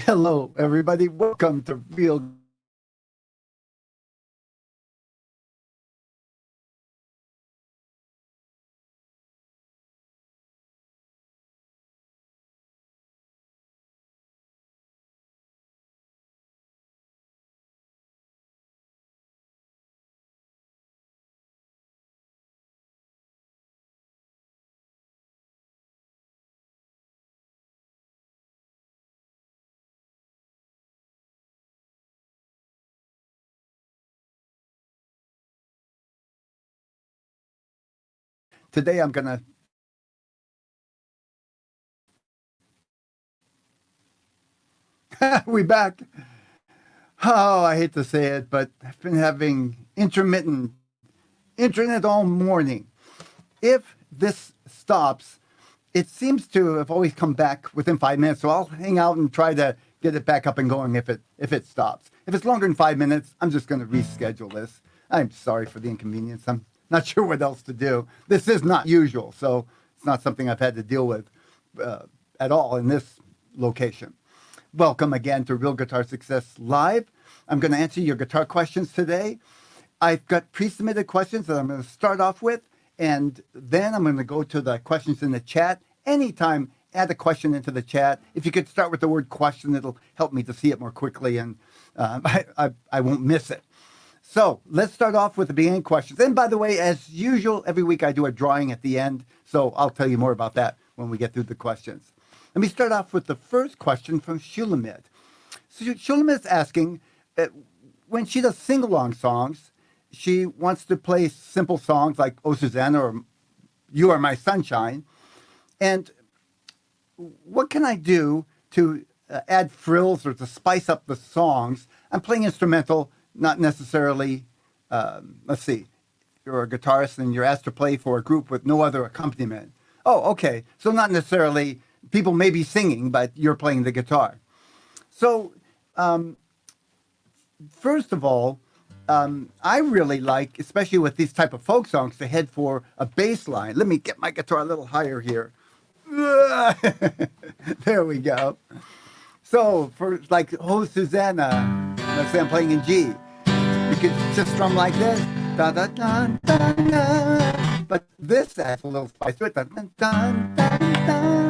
Hello, everybody. Welcome to Real. Today I'm gonna. We back. Oh, I hate to say it, but I've been having intermittent internet all morning. If this stops, it seems to have always come back within 5 minutes. So I'll hang out and try to get it back up and going if it stops. If it's longer than 5 minutes, I'm just going to reschedule this. I'm sorry for the inconvenience. I'm not sure what else to do. This is not usual, so it's not something I've had to deal with at all in this location. Welcome again to Real Guitar Success Live. I'm going to answer your guitar questions today. I've got pre-submitted questions that I'm going to start off with, and then I'm going to go to the questions in the chat. Anytime, add a question into the chat. If you could start with the word question, it'll help me to see it more quickly, and I won't miss it. So let's start off with the beginning questions. And by the way, as usual, every week I do a drawing at the end, so I'll tell you more about that when we get through the questions. Let me start off with the first question from Shulamit. So Shulamit is asking, when she does sing-along songs, she wants to play simple songs like Oh Susana or You Are My Sunshine. And what can I do to add frills or to spice up the songs? I'm playing instrumental, not necessarily, let's see, you're a guitarist and you're asked to play for a group with no other accompaniment. Oh, okay. So not necessarily, people may be singing, but you're playing the guitar. So first of all, I really like, especially with these type of folk songs, to head for a bass line. Let me get my guitar a little higher here. There we go. So for like Oh Susana, let's say I'm playing in G. You could just strum like this. Da, da, da, da, da. But this adds a little spice to it. Da, da, da, da, da, da,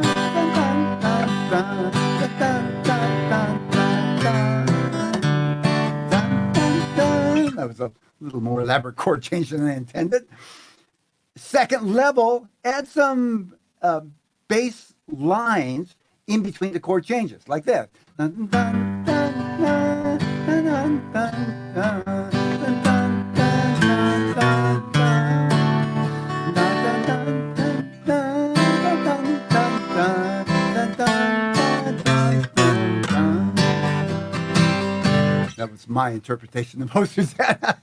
da, da, da, that was a little more elaborate chord change than I intended. Second level, add some bass lines in between the chord changes, like that. That was my interpretation of Oh Susana.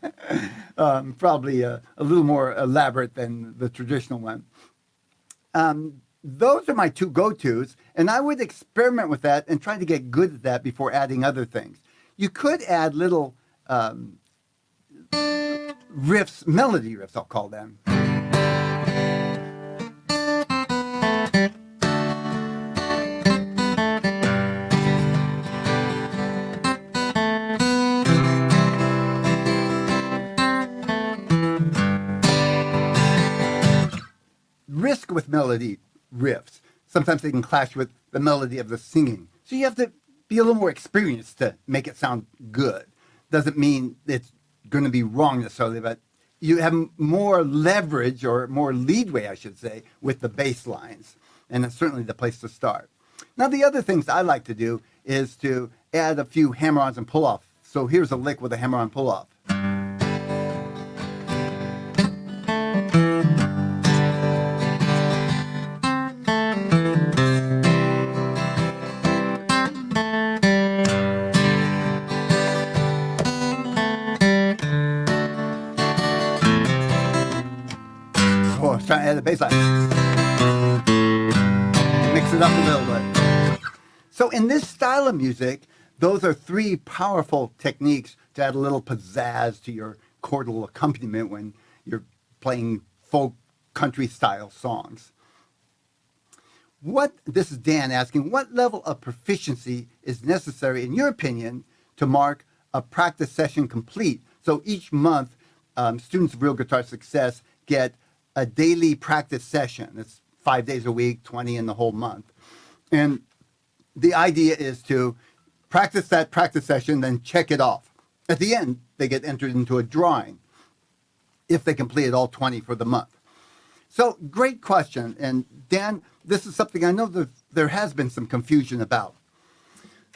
Probably a little more elaborate than the traditional one. Those are my two go-tos, and I would experiment with that and try to get good at that before adding other things. You could add little riffs, melody riffs, I'll call them. Risk with melody riffs. Sometimes they can clash with the melody of the singing. So you have to be a little more experienced to make it sound good. Doesn't mean it's going to be wrong necessarily, but you have more leverage or more leadway, I should say, with the bass lines. And that's certainly the place to start. Now, the other things I like to do is to add a few hammer-ons and pull-off. So here's a lick with a hammer-on pull-off. Trying to add the bass line. Mix it up a little bit. So in this style of music, those are three powerful techniques to add a little pizzazz to your chordal accompaniment when you're playing folk country style songs. This is Dan asking, what level of proficiency is necessary, in your opinion, to mark a practice session complete? So each month, students of Real Guitar Success get a daily practice session. It's 5 days a week, 20 in the whole month. And the idea is to practice that practice session, then check it off. At the end, they get entered into a drawing if they completed all 20 for the month. So great question. And Dan, this is something I know that there has been some confusion about.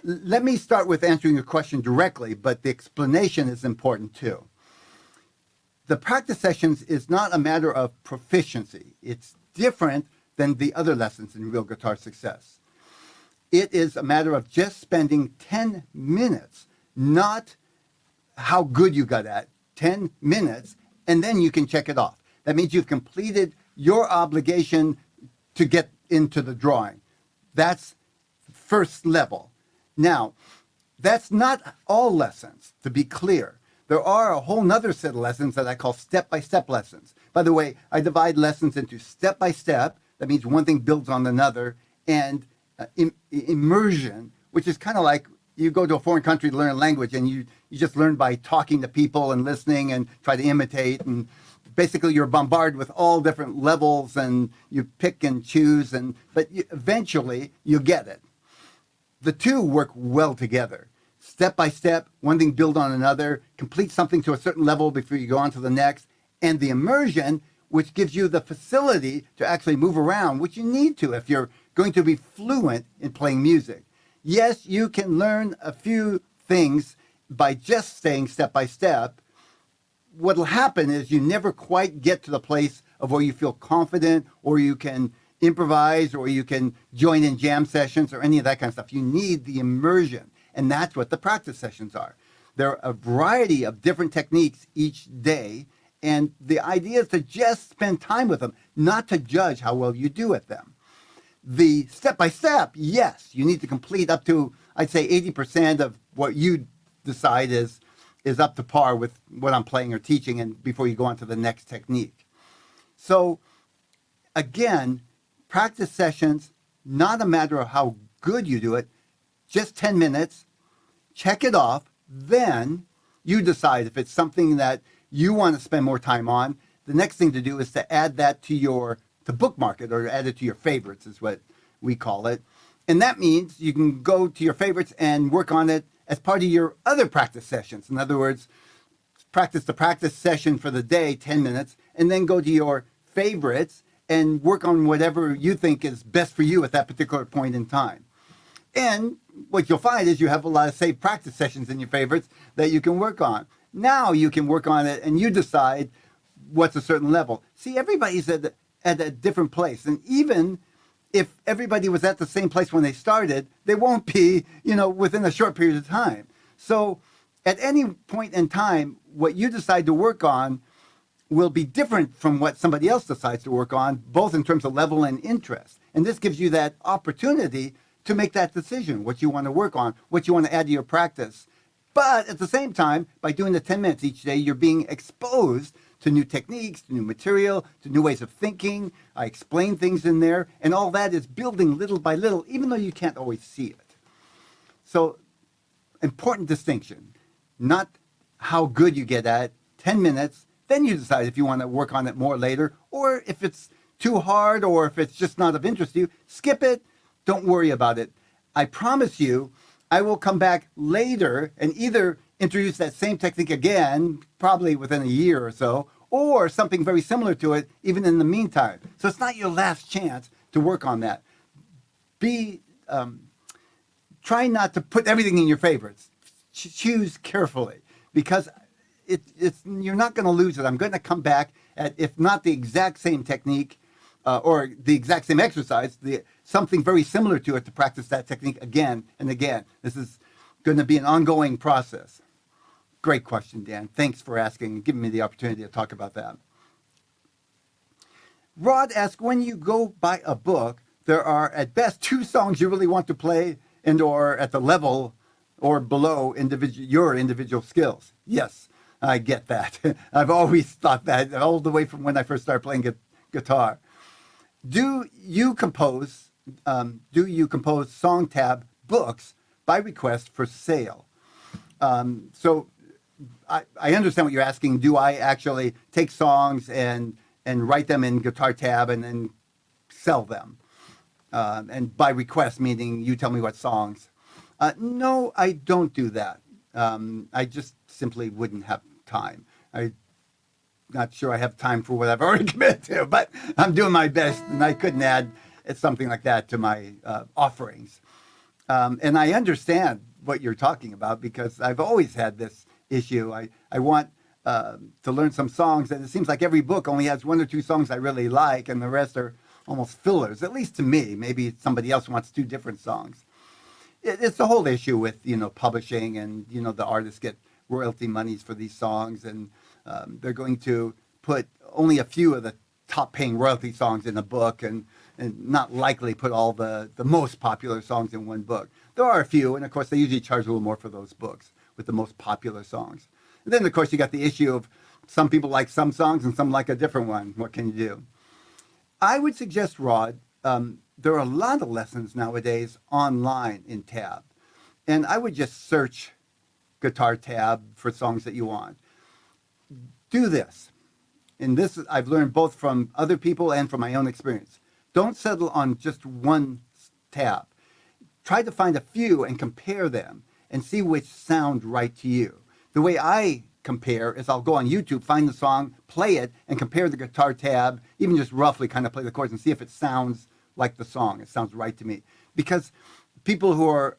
Let me start with answering your question directly, but the explanation is important too. The practice sessions is not a matter of proficiency. It's different than the other lessons in Real Guitar Success. It is a matter of just spending 10 minutes, not how good you got at, 10 minutes, and then you can check it off. That means you've completed your obligation to get into the drawing. That's first level. Now, that's not all lessons, to be clear. There are a whole nother set of lessons that I call step-by-step lessons. By the way, I divide lessons into step-by-step, that means one thing builds on another, and immersion, which is kind of like you go to a foreign country to learn a language and you just learn by talking to people and listening and try to imitate, and basically you're bombarded with all different levels and you pick and choose, but eventually you get it. The two work well together. Step by step, one thing build on another, complete something to a certain level before you go on to the next, and the immersion, which gives you the facility to actually move around, which you need to if you're going to be fluent in playing music. Yes, you can learn a few things by just staying step by step. What will happen is you never quite get to the place of where you feel confident, or you can improvise, or you can join in jam sessions or any of that kind of stuff. You need the immersion, and that's what the practice sessions are. There are a variety of different techniques each day, and the idea is to just spend time with them, not to judge how well you do at them. The step-by-step, yes, you need to complete up to, I'd say, 80% of what you decide is up to par with what I'm playing or teaching, and before you go on to the next technique. So, again, practice sessions, not a matter of how good you do it, just 10 minutes, check it off, then you decide if it's something that you want to spend more time on. The next thing to do is to add that to bookmark it, or add it to your favorites is what we call it. And that means you can go to your favorites and work on it as part of your other practice sessions. In other words, practice the practice session for the day, 10 minutes, and then go to your favorites and work on whatever you think is best for you at that particular point in time. And what you'll find is you have a lot of saved practice sessions in your favorites that you can work on. Now you can work on it and you decide what's a certain level. See, everybody's at a different place. And even if everybody was at the same place when they started, they won't be, within a short period of time. So at any point in time, what you decide to work on will be different from what somebody else decides to work on, both in terms of level and interest. And this gives you that opportunity to make that decision, what you want to work on, what you want to add to your practice. But at the same time, by doing the 10 minutes each day, you're being exposed to new techniques, to new material, to new ways of thinking. I explain things in there, and all that is building little by little, even though you can't always see it. So, important distinction. Not how good you get at it, 10 minutes, then you decide if you want to work on it more later, or if it's too hard, or if it's just not of interest to you, skip it, don't worry about it. I promise you, I will come back later and either introduce that same technique again, probably within a year or so, or something very similar to it, even in the meantime. So it's not your last chance to work on that. Try not to put everything in your favorites. Choose carefully, because you're not going to lose it. I'm going to come back at, if not the exact same technique or the exact same exercise, something very similar to it to practice that technique again and again. This is going to be an ongoing process. Great question, Dan. Thanks for asking and giving me the opportunity to talk about that. Rod asks, when you go buy a book, there are at best 2 songs you really want to play and or at the level or below your individual skills. Yes, I get that. I've always thought that all the way from when I first started playing guitar. Do you compose do you compose song tab books by request for sale? So I understand what you're asking. Do I actually take songs and write them in guitar tab and then sell them? And by request, meaning you tell me what songs. No, I don't do that. I just simply wouldn't have time. I'm not sure I have time for what I've already committed to, but I'm doing my best, and I couldn't add something like that to my offerings. And I understand what you're talking about because I've always had this issue. I want to learn some songs, and it seems like every book only has one or two songs I really like, and the rest are almost fillers, at least to me. Maybe somebody else wants two different songs. It's the whole issue with, publishing, and, the artists get royalty monies for these songs, and they're going to put only a few of the top paying royalty songs in a book, and not likely put all the most popular songs in one book. There are a few, and of course they usually charge a little more for those books with the most popular songs. And then of course you got the issue of some people like some songs and some like a different one. What can you do? I would suggest, Rod, there are a lot of lessons nowadays online in tab. And I would just search guitar tab for songs that you want. Do this. And this I've learned both from other people and from my own experience. Don't settle on just one tab. Try to find a few and compare them and see which sound right to you. The way I compare is I'll go on YouTube, find the song, play it, and compare the guitar tab, even just roughly kind of play the chords and see if it sounds like the song. It sounds right to me. Because people who are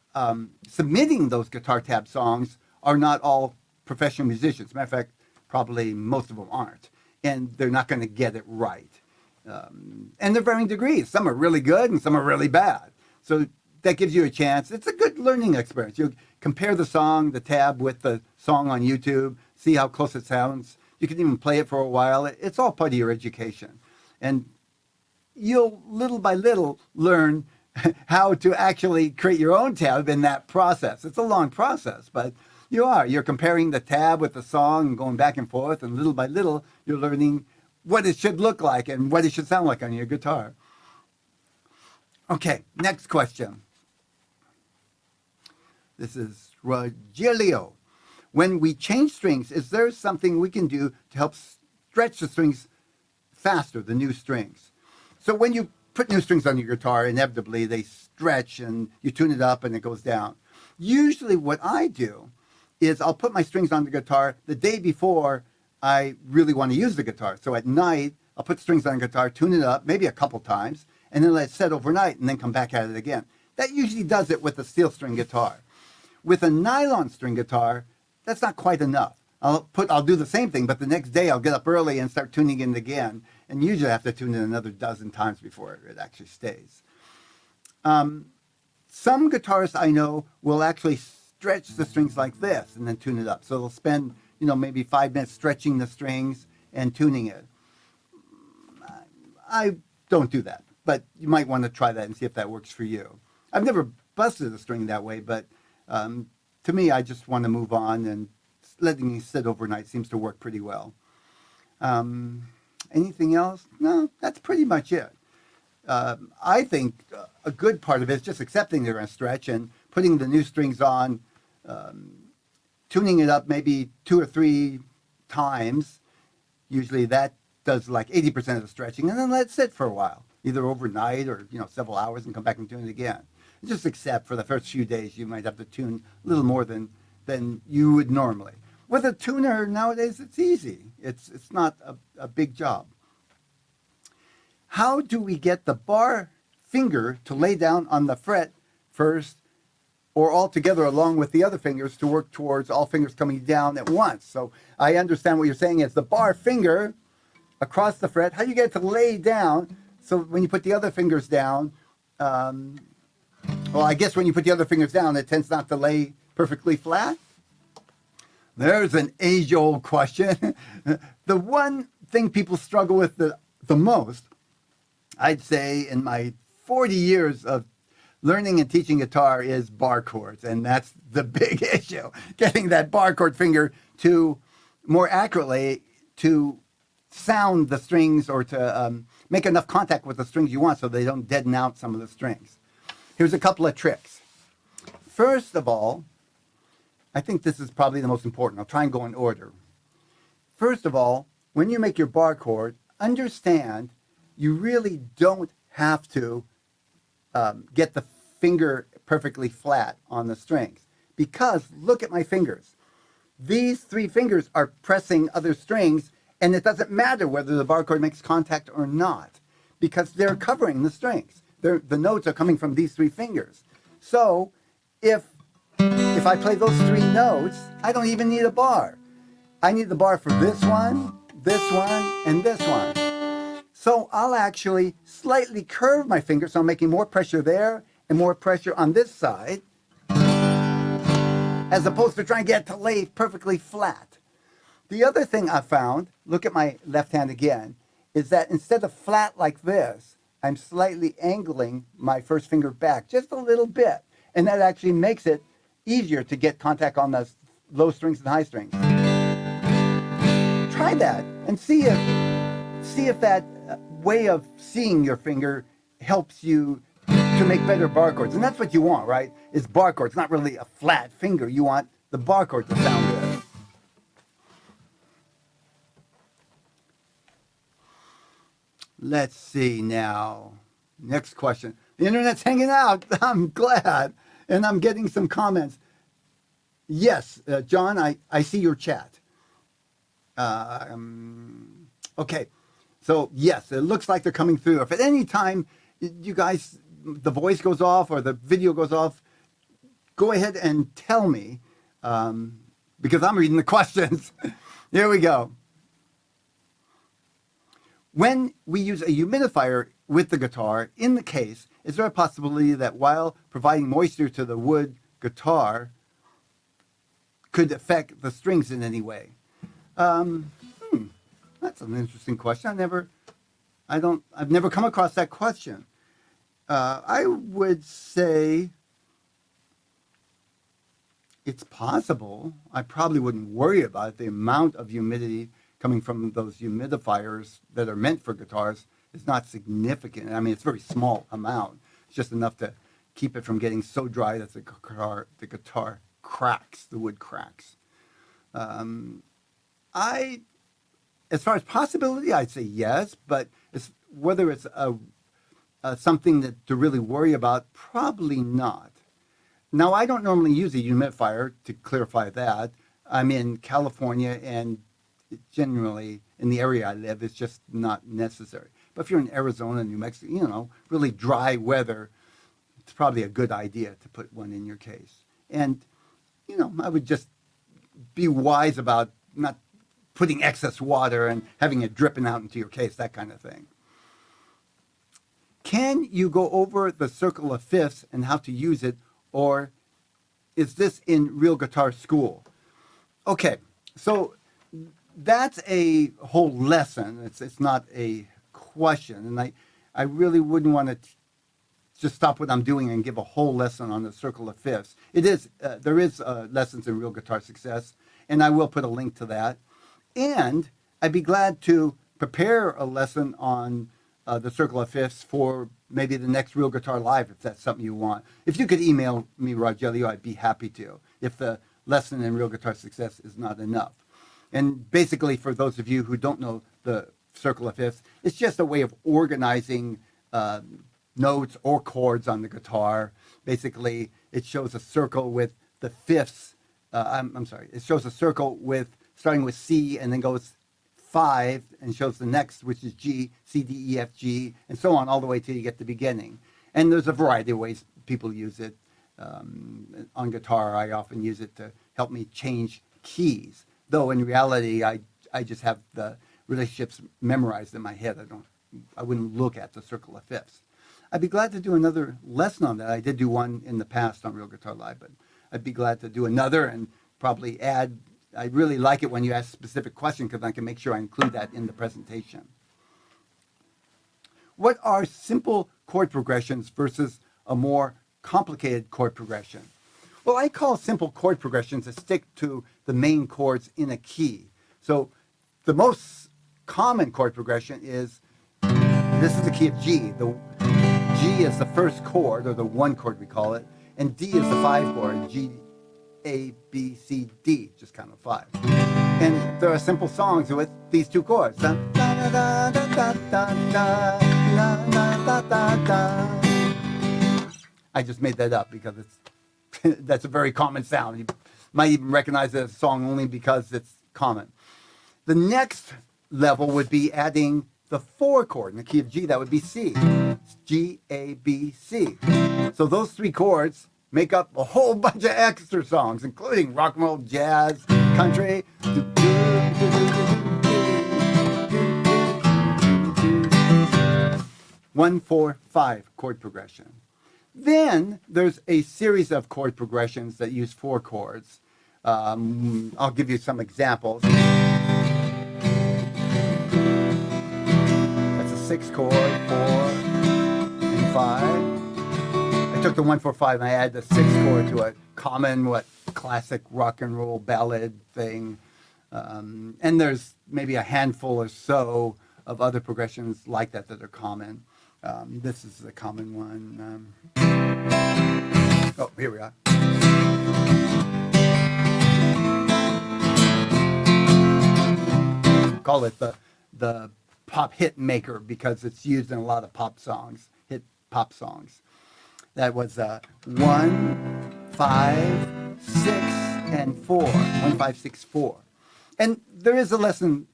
submitting those guitar tab songs are not all professional musicians. Matter of fact, probably most of them aren't. And they're not going to get it right. And they're varying degrees. Some are really good and some are really bad. So that gives you a chance. It's a good learning experience. You compare the song, the tab, with the song on YouTube, see how close it sounds. You can even play it for a while. It's all part of your education. And you'll little by little learn how to actually create your own tab in that process. It's a long process, but you're comparing the tab with the song and going back and forth, and little by little you're learning what it should look like and what it should sound like on your guitar. Okay, next question. This is Rogelio. When we change strings, is there something we can do to help stretch the strings faster, the new strings? So when you put new strings on your guitar, inevitably they stretch and you tune it up and it goes down. Usually what I do is I'll put my strings on the guitar the day before I really want to use the guitar. So at night, I'll put strings on the guitar, tune it up, maybe a couple times, and then let it set overnight and then come back at it again. That usually does it with a steel string guitar. With a nylon string guitar, that's not quite enough. I'll do the same thing, but the next day I'll get up early and start tuning it again. And usually I have to tune it another dozen times before it actually stays. Some guitarists I know will actually stretch the strings like this and then tune it up. So they'll spend, maybe 5 minutes stretching the strings and tuning it. I don't do that, but you might want to try that and see if that works for you. I've never busted a string that way, but to me, I just want to move on, and letting it sit overnight seems to work pretty well. Anything else? No, that's pretty much it. I think a good part of it is just accepting they're going to stretch and putting the new strings on, tuning it up maybe 2 or 3 times. Usually that does like 80% of the stretching, and then let it sit for a while, either overnight or several hours, and come back and tune it again. Just accept for the first few days you might have to tune a little more than you would normally. With a tuner nowadays, it's easy. It's not a big job. How do we get the bar finger to lay down on the fret first, or all together along with the other fingers to work towards all fingers coming down at once? So I understand what you're saying is the bar finger across the fret. How do you get it to lay down so when you put the other fingers down, well, I guess when you put the other fingers down, it tends not to lay perfectly flat? There's an age-old question. The one thing people struggle with the most, I'd say, in my 40 years of learning and teaching guitar, is bar chords. And that's the big issue, getting that bar chord finger to more accurately to sound the strings or to make enough contact with the strings you want so they don't deaden out some of the strings. Here's a couple of tricks. First of all, I think this is probably the most important. I'll try and go in order. First of all, when you make your bar chord, understand you really don't have to get the finger perfectly flat on the strings, because look at my fingers. These three fingers are pressing other strings, and it doesn't matter whether the bar chord makes contact or not, because they're covering the strings. The notes are coming from these three fingers. So if I play those three notes, I don't even need a bar. I need the bar for this one, and this one. So I'll actually slightly curve my finger, so I'm making more pressure there and more pressure on this side, as opposed to trying to get it to lay perfectly flat. The other thing I found, look at my left hand again, is that instead of flat like this, I'm slightly angling my first finger back just a little bit. And that actually makes it easier to get contact on the low strings and high strings. Try that and see if that way of seeing your finger helps you to make better bar chords. And that's what you want, right? Is bar chords, not really a flat finger. You want the bar chord to sound good. Let's see now. Next question. The internet's hanging out. I'm glad. And I'm getting some comments. Yes, John, I see your chat. Okay. So, yes, it looks like they're coming through. If at any time you guys, the voice goes off or the video goes off, go ahead and tell me, because I'm reading the questions. Here we go. When we use a humidifier with the guitar in the case, is there a possibility that while providing moisture to the wood guitar could affect the strings in any way? That's an interesting question. I've never come across that question. I would say it's possible. I probably wouldn't worry about it. The amount of humidity coming from those humidifiers that are meant for guitars is not significant. I mean, it's a very small amount. It's just enough to keep it from getting so dry that the guitar cracks, the wood cracks. As far as possibility, I'd say yes, but whether it's something to really worry about, probably not. Now, I don't normally use a humidifier, to clarify that. I'm in California, and generally in the area I live, it's just not necessary. But if you're in Arizona, New Mexico, really dry weather, it's probably a good idea to put one in your case. And, I would just be wise about not putting excess water and having it dripping out into your case, that kind of thing. Can you go over the circle of fifths and how to use it, or is this in real guitar school? Okay, so that's a whole lesson. It's not a question, and I really wouldn't want to just stop what I'm doing and give a whole lesson on the circle of fifths. There is lessons in Real Guitar Success, and I will put a link to that. And I'd be glad to prepare a lesson on the circle of fifths for maybe the next Real Guitar Live, if that's something you want. If you could email me, Rogelio, I'd be happy to, if the lesson in Real Guitar Success is not enough. And basically, for those of you who don't know the circle of fifths, it's just a way of organizing notes or chords on the guitar. Basically, it shows a circle with the fifths. It shows a circle starting with C and then goes 5 and shows the next, which is G, C, D, E, F, G, and so on all the way till you get the beginning. And there's a variety of ways people use it. On guitar, I often use it to help me change keys. Though in reality, I just have the relationships memorized in my head. I wouldn't look at the circle of fifths. I'd be glad to do another lesson on that. I did do one in the past on Real Guitar Live, but I'd be glad to do another and probably add. I really like it when you ask specific questions because I can make sure I include that in the presentation. What are simple chord progressions versus a more complicated chord progression? Well, I call simple chord progressions to stick to the main chords in a key. So the most common chord progression is, this is the key of G. The G is the first chord, or the one chord we call it, and D is the 5 chord, G, A, B, C, D, just kind of 5. And there are simple songs with these two chords. Da, da, da, da, da, da, da, da, da, da, da. I just made that up because that's a very common sound. You might even recognize it as a song only because it's common. The next level would be adding the 4 chord in the key of G. That would be C. G, A, B, C. So those 3 chords make up a whole bunch of extra songs, including rock and roll, jazz, country. 1, 4, 5 chord progression. Then there's a series of chord progressions that use 4 chords. I'll give you some examples. That's a 6 chord, 4, and 5. I took the 1, 4, 5 and I added the 6 chord to a common, classic rock and roll ballad thing. And there's maybe a handful or so of other progressions like that that are common. This is a common one. Oh, here we are. Call it the pop hit maker because it's used in a lot of pop songs, hit pop songs. That was 1, 5, 6, and 4. 1, 5, 6, 4. And there is a lesson,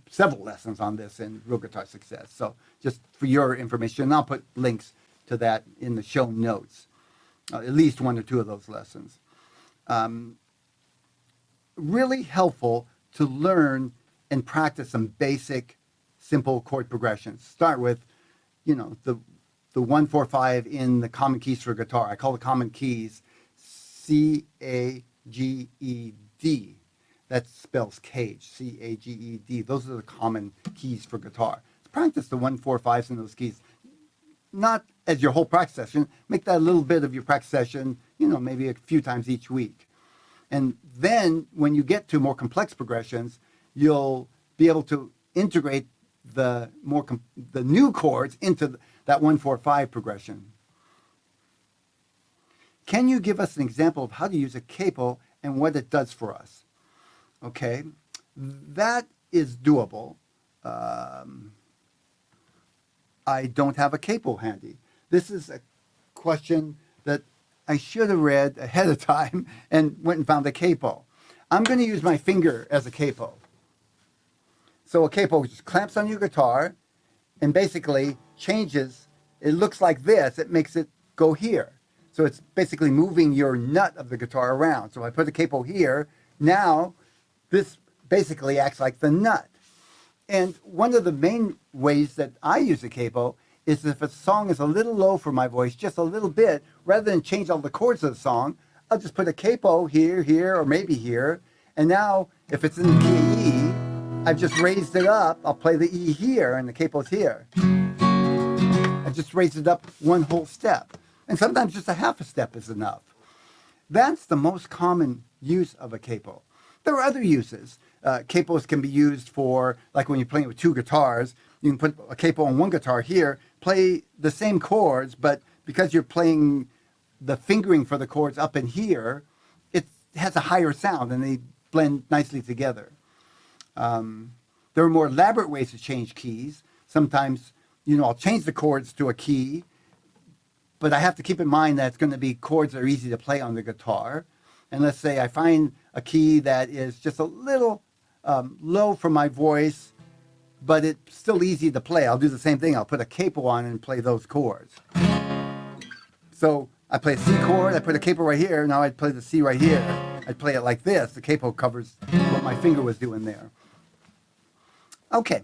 several lessons on this in Real Guitar Success. So just for your information, I'll put links to that in the show notes. At least 1 or 2 of those lessons. Really helpful to learn and practice some basic, simple chord progressions. Start with, the 1, 4, 5 in the common keys for guitar. I call the common keys C, A, G, E, D. That spells cage, C, A, G, E, D. Those are the common keys for guitar. Practice the 1, 4, 5s in those keys. Not as your whole practice session. Make that a little bit of your practice session, maybe a few times each week. And then when you get to more complex progressions, you'll be able to integrate the new chords into that 1, 4, 5 progression. Can you give us an example of how to use a capo and what it does for us? Okay, that is doable. I don't have a capo handy. This is a question that I should have read ahead of time and went and found a capo. I'm going to use my finger as a capo. So a capo just clamps on your guitar and basically changes. It looks like this. It makes it go here. So it's basically moving your nut of the guitar around. So I put the capo here. Now this basically acts like the nut. And one of the main ways that I use a capo is if a song is a little low for my voice, just a little bit, rather than change all the chords of the song, I'll just put a capo here, here, or maybe here. And now, if it's in the key of E, I've just raised it up. I'll play the E here, and the capo's here. I just raised it up 1 whole step. And sometimes just a half a step is enough. That's the most common use of a capo. There are other uses. Capos can be used for, like when you're playing with 2 guitars, you can put a capo on 1 guitar here, play the same chords, but because you're playing the fingering for the chords up in here, it has a higher sound and they blend nicely together. There are more elaborate ways to change keys. Sometimes, I'll change the chords to a key, but I have to keep in mind that it's going to be chords that are easy to play on the guitar. And let's say I find a key that is just a little low for my voice, but it's still easy to play. I'll do the same thing. I'll put a capo on and play those chords. So I play a C chord, I put a capo right here, now I'd play the C right here. I'd play it like this. The capo covers what my finger was doing there. Okay,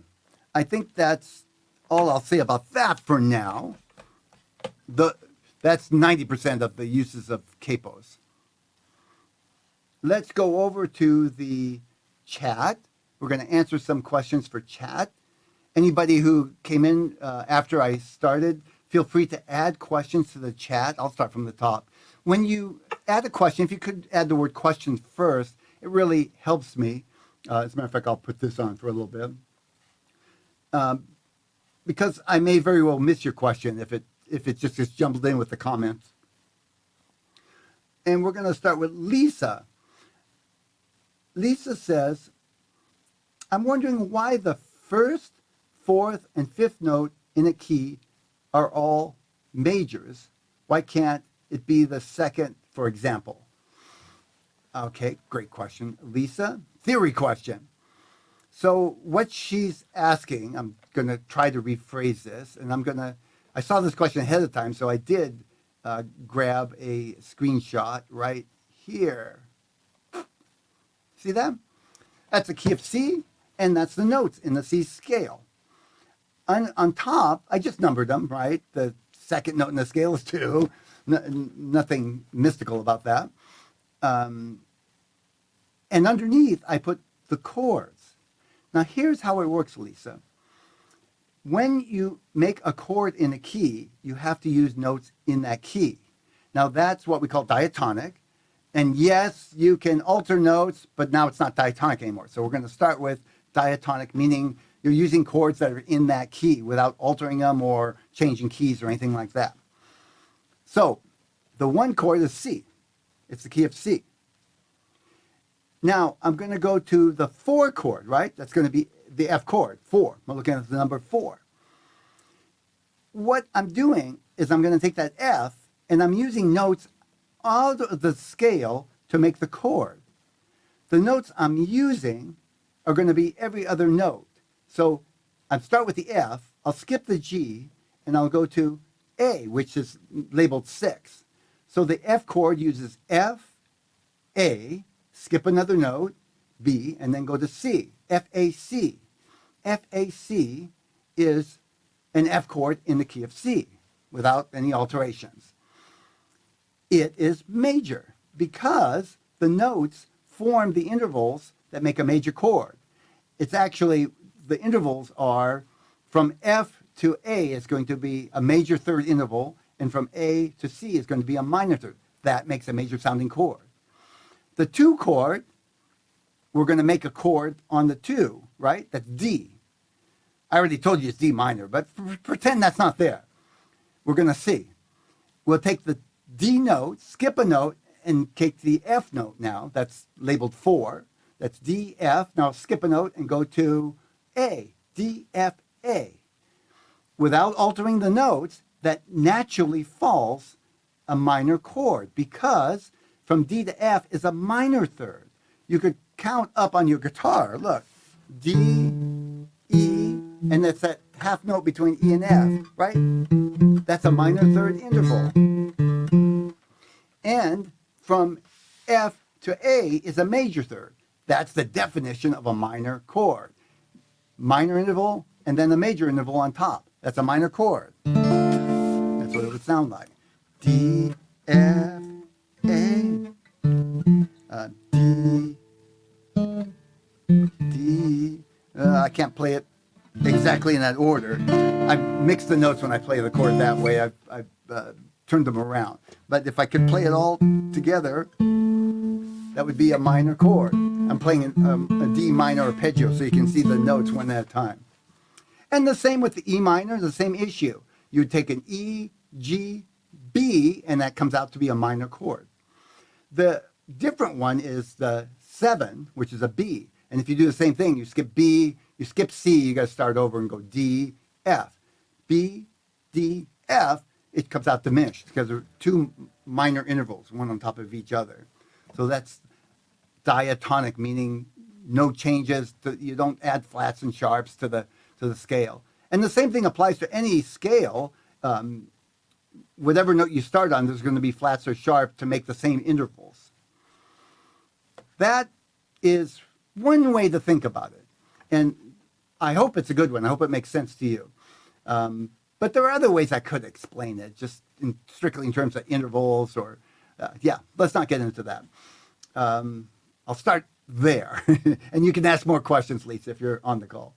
I think that's all I'll say about that for now. That's 90% of the uses of capos. Let's go over to the chat. We're going to answer some questions for chat. Anybody who came in after I started, feel free to add questions to the chat. I'll start from the top. When you add a question, if you could add the word question first, it really helps me. As a matter of fact, I'll put this on for a little bit. because I may very well miss your question if it just gets jumbled in with the comments. And we're going to start with Lisa. Lisa says, I'm wondering why the first, fourth, and fifth note in a key are all majors. Why can't it be the second, for example? Okay, great question, Lisa. Theory question. So what she's asking, I'm going to try to rephrase this, and I saw this question ahead of time, so I did grab a screenshot right here. See that? That's a key of C, and that's the notes in the C scale. On top, I just numbered them, right? The second note in the scale is 2. Nothing mystical about that. And underneath, I put the chords. Now, here's how it works, Lisa. When you make a chord in a key, you have to use notes in that key. Now, that's what we call diatonic. And yes, you can alter notes, but now it's not diatonic anymore. So we're going to start with diatonic, meaning you're using chords that are in that key without altering them or changing keys or anything like that. So the one chord is C. It's the key of C. Now, I'm going to go to the 4 chord, right? That's going to be the F chord, 4. I'm looking at the number 4. What I'm doing is I'm going to take that F, and I'm using notes out of the scale to make the chord. The notes I'm using are going to be every other note. So I'll start with the F, I'll skip the G, and I'll go to A, which is labeled 6. So the F chord uses F, A, skip another note, B, and then go to C, F-A-C. F-A-C is an F chord in the key of C without any alterations. It is major because the notes form the intervals that make a major chord. It's actually, the intervals are from F to A is going to be a major third interval, and from A to C is going to be a minor third. That makes a major sounding chord. The 2 chord, we're going to make a chord on the 2, right? That's D. I already told you it's D minor, but pretend that's not there. We're going to C. We'll take the D note, skip a note, and take the F note now. That's labeled 4. That's D, F. Now skip a note and go to A, D, F, A. Without altering the notes, that naturally falls a minor chord because from D to F is a minor third. You could count up on your guitar. Look, D, E, and that's that half note between E and F, right? That's a minor third interval. And from F to A is a major third. That's the definition of a minor chord. Minor interval and then a major interval on top. That's a minor chord. That's what it would sound like. D, F, A, D, D. I can't play it exactly in that order. I mix the notes when I play the chord that way. I've turned them around. But if I could play it all together, that would be a minor chord. I'm playing a D minor arpeggio so you can see the notes one at a time. And the same with the E minor, the same issue. You'd take an E, G, B, and that comes out to be a minor chord. The different one is the 7, which is a B. And if you do the same thing, you skip B, you skip C, you got to start over and go D, F. B, D, F, it comes out diminished because there are 2 minor intervals, one on top of each other. So that's diatonic, meaning no changes. You don't add flats and sharps to the scale. And the same thing applies to any scale. Whatever note you start on, there's going to be flats or sharp to make the same intervals. That is one way to think about it. And I hope it's a good one. I hope it makes sense to you. But there are other ways I could explain it, just strictly in terms of intervals or, let's not get into that. I'll start there. And you can ask more questions, Lisa, if you're on the call.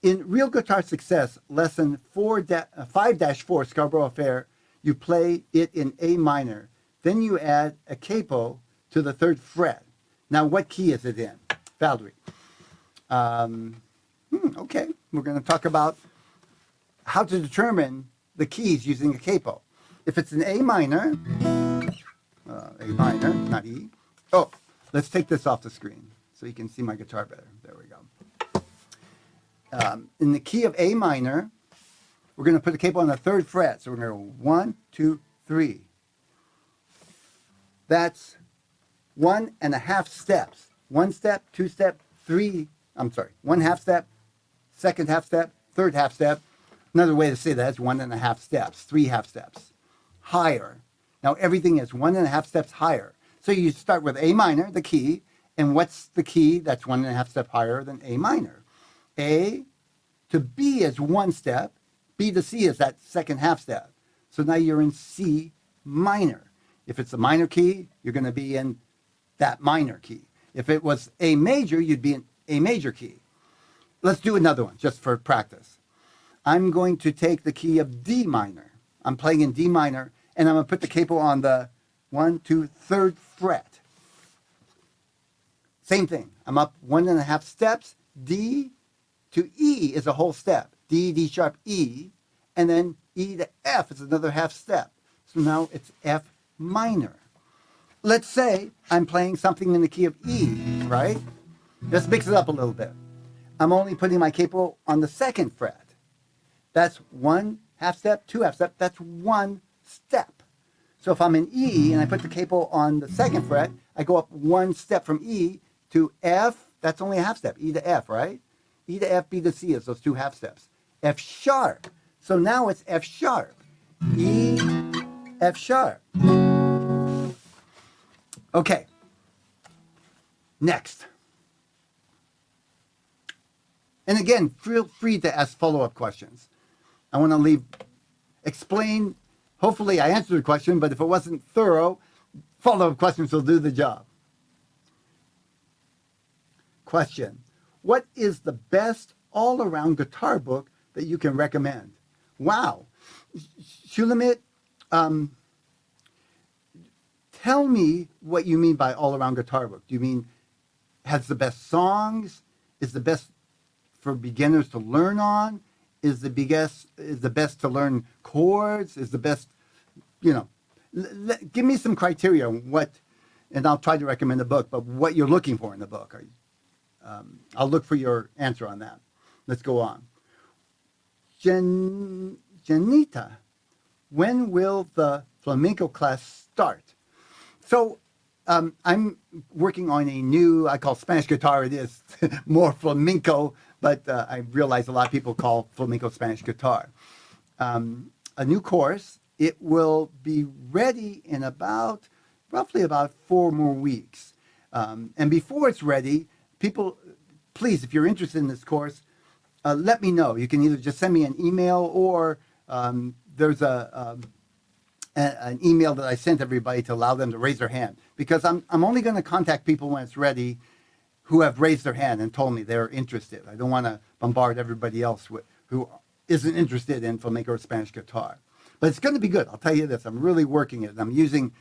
In Real Guitar Success, lesson 5-4, Scarborough Affair, you play it in A minor. Then you add a capo to the 3rd fret. Now, what key is it in? Valerie. Okay, we're going to talk about how to determine the keys using a capo. If it's an A minor, not E. Oh, let's take this off the screen so you can see my guitar better. There we go. In the key of A minor, we're going to put the capo on the 3rd fret. So we're going to go 1, 2, 3. That's 1.5 steps. 1 step, 2 step, 3. I'm sorry, 1 half step, 2nd half step, 3rd half step. Another way to say that is 1.5 steps, 3 half steps. Higher. Now everything is 1.5 steps higher. So you start with A minor, the key, and what's the key that's 1.5 steps higher than A minor? A to B is 1 step. B to C is that 2nd half step. So now you're in C minor. If it's a minor key, you're going to be in that minor key. If it was A major, you'd be in A major key. Let's do another one just for practice. I'm going to take the key of D minor. I'm playing in D minor, and I'm going to put the capo on the 1, 2, 3rd fret. Same thing. I'm up 1.5 steps. D to E is a whole step. D, D sharp, E, and then E to F is another half step. So now it's F minor. Let's say I'm playing something in the key of E, right? Let's mix it up a little bit. I'm only putting my capo on the 2nd fret. That's 1 half step, 2 half step. That's 1 step. So if I'm in E and I put the capo on the 2nd fret, I go up 1 step from E to F. That's only a half step. E to F, right? E to F, B to C is those 2 half steps. F sharp. So now it's F sharp. E, F sharp. Okay. Next. And again, feel free to ask follow-up questions. I want to explain. Hopefully I answered the question, but if it wasn't thorough, follow-up questions will do the job. Question. What is the best all-around guitar book that you can recommend? Wow. Shulamit, tell me what you mean by all-around guitar book. Do you mean has the best songs? Is the best for beginners to learn on? Is the best to learn chords? Is the best, give me some criteria on what, and I'll try to recommend a book, but what you're looking for in the book. I'll look for your answer on that. Let's go on. Janita, when will the flamenco class start? So I'm working on a new, I call Spanish guitar. It is more flamenco, but I realize a lot of people call flamenco Spanish guitar. A new course. It will be ready in roughly about 4 more weeks. And before it's ready, people, please, if you're interested in this course, let me know. You can either just send me an email or there's an email that I sent everybody to allow them to raise their hand, because I'm only going to contact people when it's ready who have raised their hand and told me they're interested. I don't want to bombard everybody else who isn't interested in flamenco or Spanish guitar. But it's going to be good. I'll tell you this. I'm really working it. I'm using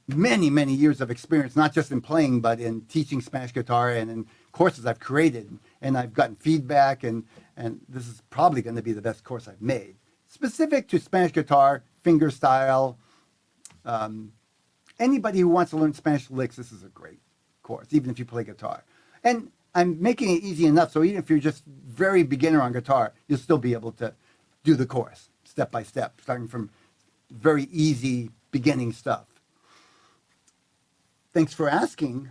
many, many years of experience, not just in playing, but in teaching Spanish guitar and in courses I've created. And I've gotten feedback, and this is probably going to be the best course I've made. Specific to Spanish guitar, finger style. Anybody who wants to learn Spanish licks, this is a great course, even if you play guitar. And I'm making it easy enough, so even if you're just very beginner on guitar, you'll still be able to do the course step by step, starting from very easy beginning stuff. Thanks for asking.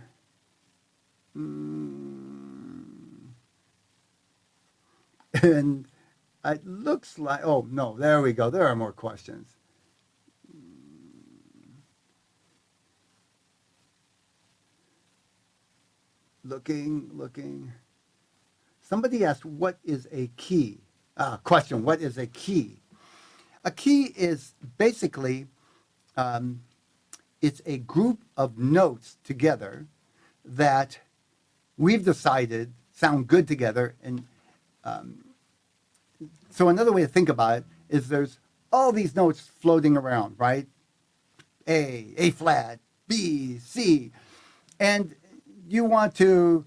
And it looks like, oh no, there we go. There are more questions. Looking. Somebody asked, what is a key? Question, what is a key? A key is basically, it's a group of notes together that we've decided sound good together. And so another way to think about it is there's all these notes floating around, right? A flat, B, C. And you want to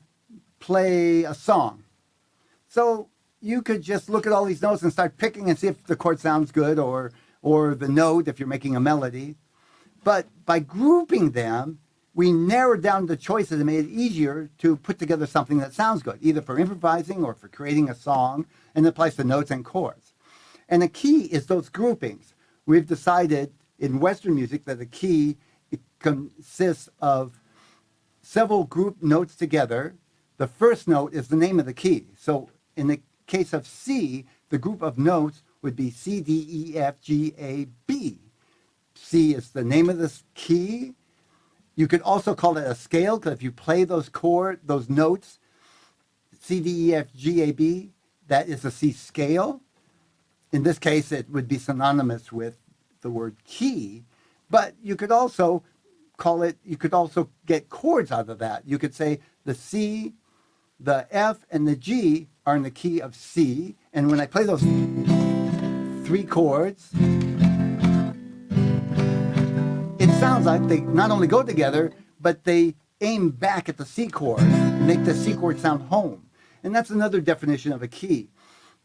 play a song. So you could just look at all these notes and start picking and see if the chord sounds good or the note if you're making a melody. But by grouping them, we narrowed down the choices and made it easier to put together something that sounds good, either for improvising or for creating a song, and it applies to notes and chords. And the key is those groupings. We've decided in Western music that the key consists of several group notes together. The first note is the name of the key. So in the case of C, the group of notes would be C, D, E, F, G, A, B. C is the name of this key. You could also call it a scale, because if you play those notes, C, D, E, F, G, A, B, that is a C scale. In this case, it would be synonymous with the word key, but you could also get chords out of that. You could say the C, the F, and the G are in the key of C, and when I play those three chords, it sounds like they not only go together, but they aim back at the C chord, make the C chord sound home. And that's another definition of a key.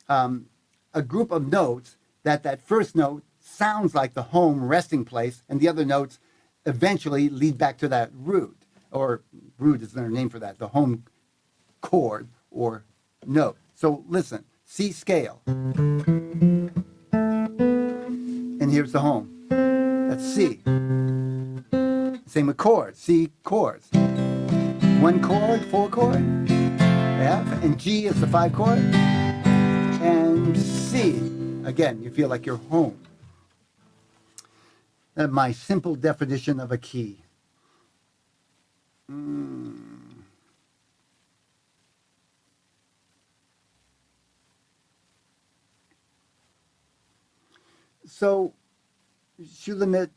A group of notes that first note sounds like the home resting place, and the other notes eventually lead back to that root, or root is their name for that, the home chord or note. So listen, C scale. And here's the home. That's C. Same with chords, C chords. One chord, four chord, F, and G is the five chord, and C. Again, you feel like you're home. That's my simple definition of a key. So, Shulamit,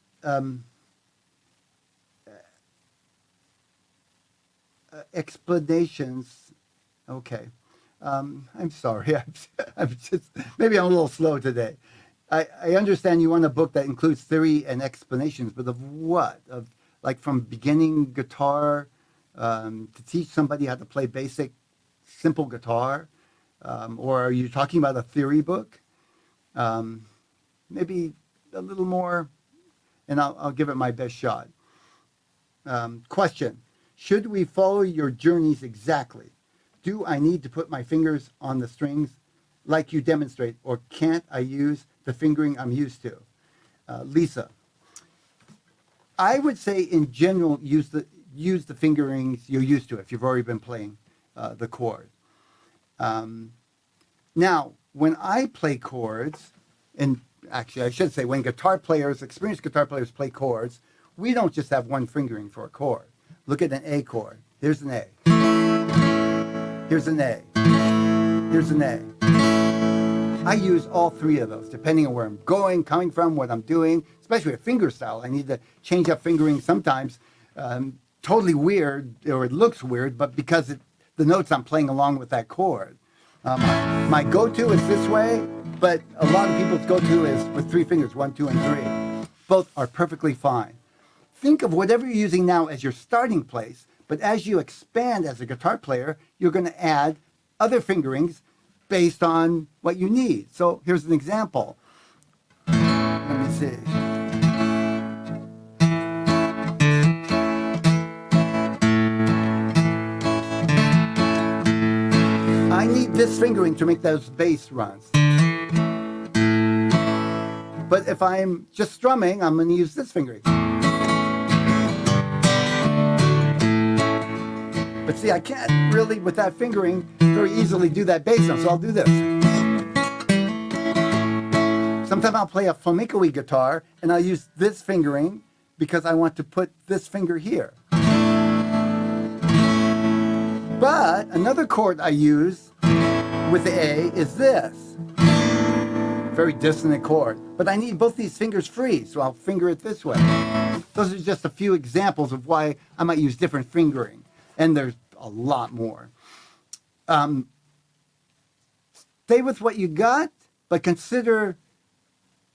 explanations. Okay. I'm sorry. Maybe I'm a little slow today. I understand you want a book that includes theory and explanations, but of what? Of like from beginning guitar to teach somebody how to play basic, simple guitar? Or are you talking about a theory book? Maybe a little more, and I'll give it my best shot. Question. Should we follow your journeys exactly? Do I need to put my fingers on the strings like you demonstrate, or can't I use the fingering I'm used to? Lisa, I would say in general, use the fingerings you're used to if you've already been playing the chord. Now, when I play chords, and actually I should say when experienced guitar players play chords, we don't just have one fingering for a chord. Look at an A chord. Here's an A. Here's an A. Here's an A. I use all three of those, depending on where I'm going, coming from, what I'm doing, especially with finger style. I need to change up fingering sometimes. Totally weird, or it looks weird, but because the notes I'm playing along with that chord. My go-to is this way, but a lot of people's go-to is with three fingers, 1, 2, and 3. Both are perfectly fine. Think of whatever you're using now as your starting place, but as you expand as a guitar player, you're going to add other fingerings based on what you need. So here's an example. Let me see. I need this fingering to make those bass runs. But if I'm just strumming, I'm going to use this fingering. But see, I can't really, with that fingering, very easily do that bass note, so I'll do this. Sometimes I'll play a flamenco-y guitar, and I'll use this fingering because I want to put this finger here. But another chord I use with the A is this. Very dissonant chord. But I need both these fingers free, so I'll finger it this way. Those are just a few examples of why I might use different fingering. And there's a lot more. Stay with what you got, but consider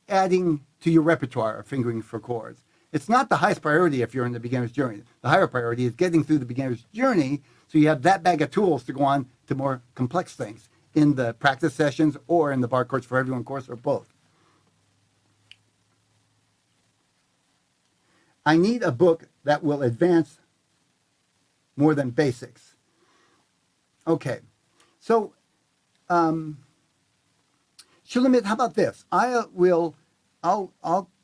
adding to your repertoire of fingering for chords. It's not the highest priority if you're in the beginner's journey. The higher priority is getting through the beginner's journey so you have that bag of tools to go on to more complex things. in the practice sessions or in the Barre Chords for Everyone course, or both. I need a book that will advance more than basics. Okay, so Shulamit, how about this? I'll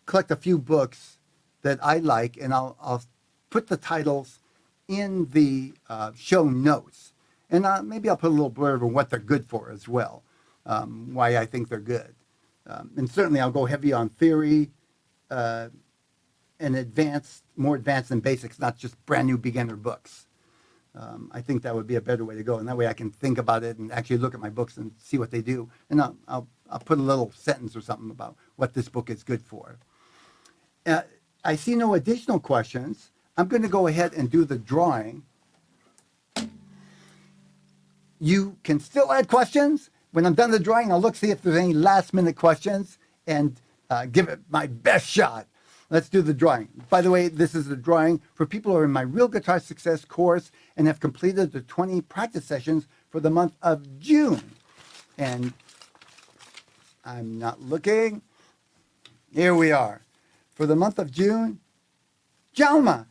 collect a few books that I like, and I'll put the titles in the show notes, and maybe I'll put a little blurb on what they're good for as well, why I think they're good, and certainly I'll go heavy on theory and more advanced than basics, not just brand new beginner books. I think that would be a better way to go, and that way I can think about it and actually look at my books and see what they do, and I'll put a little sentence or something about what this book is good for. I see no additional questions. I'm going to go ahead and do the drawing. You can still add questions. When I'm done the drawing, I'll see if there's any last-minute questions and give it my best shot. Let's do the drawing. By the way, this is the drawing for people who are in my Real Guitar Success course and have completed the 20 practice sessions for the month of June. And I'm not looking. Here we are. For the month of June, Jalma,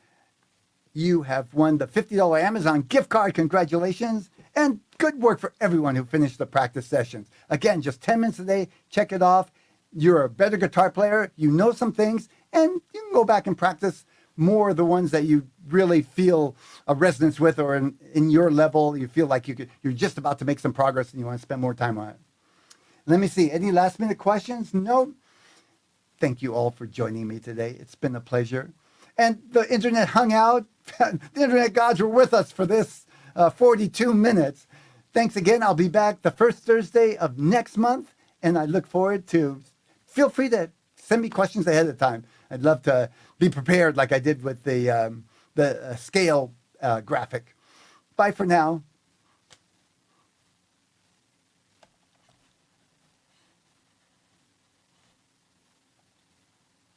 you have won the $50 Amazon gift card. Congratulations. And good work for everyone who finished the practice sessions. Again, just 10 minutes a day. Check it off. You're a better guitar player. You know some things. And you can go back and practice more the ones that you really feel a resonance with, or in your level, you feel like you're just about to make some progress and you want to spend more time on it. Let me see. Any last minute questions? No? Thank you all for joining me today. It's been a pleasure. And the internet hung out. The internet gods were with us for this 42 minutes. Thanks again. I'll be back the first Thursday of next month, and I look forward to, feel free to send me questions ahead of time. I'd love to be prepared like I did with the scale graphic. Bye for now.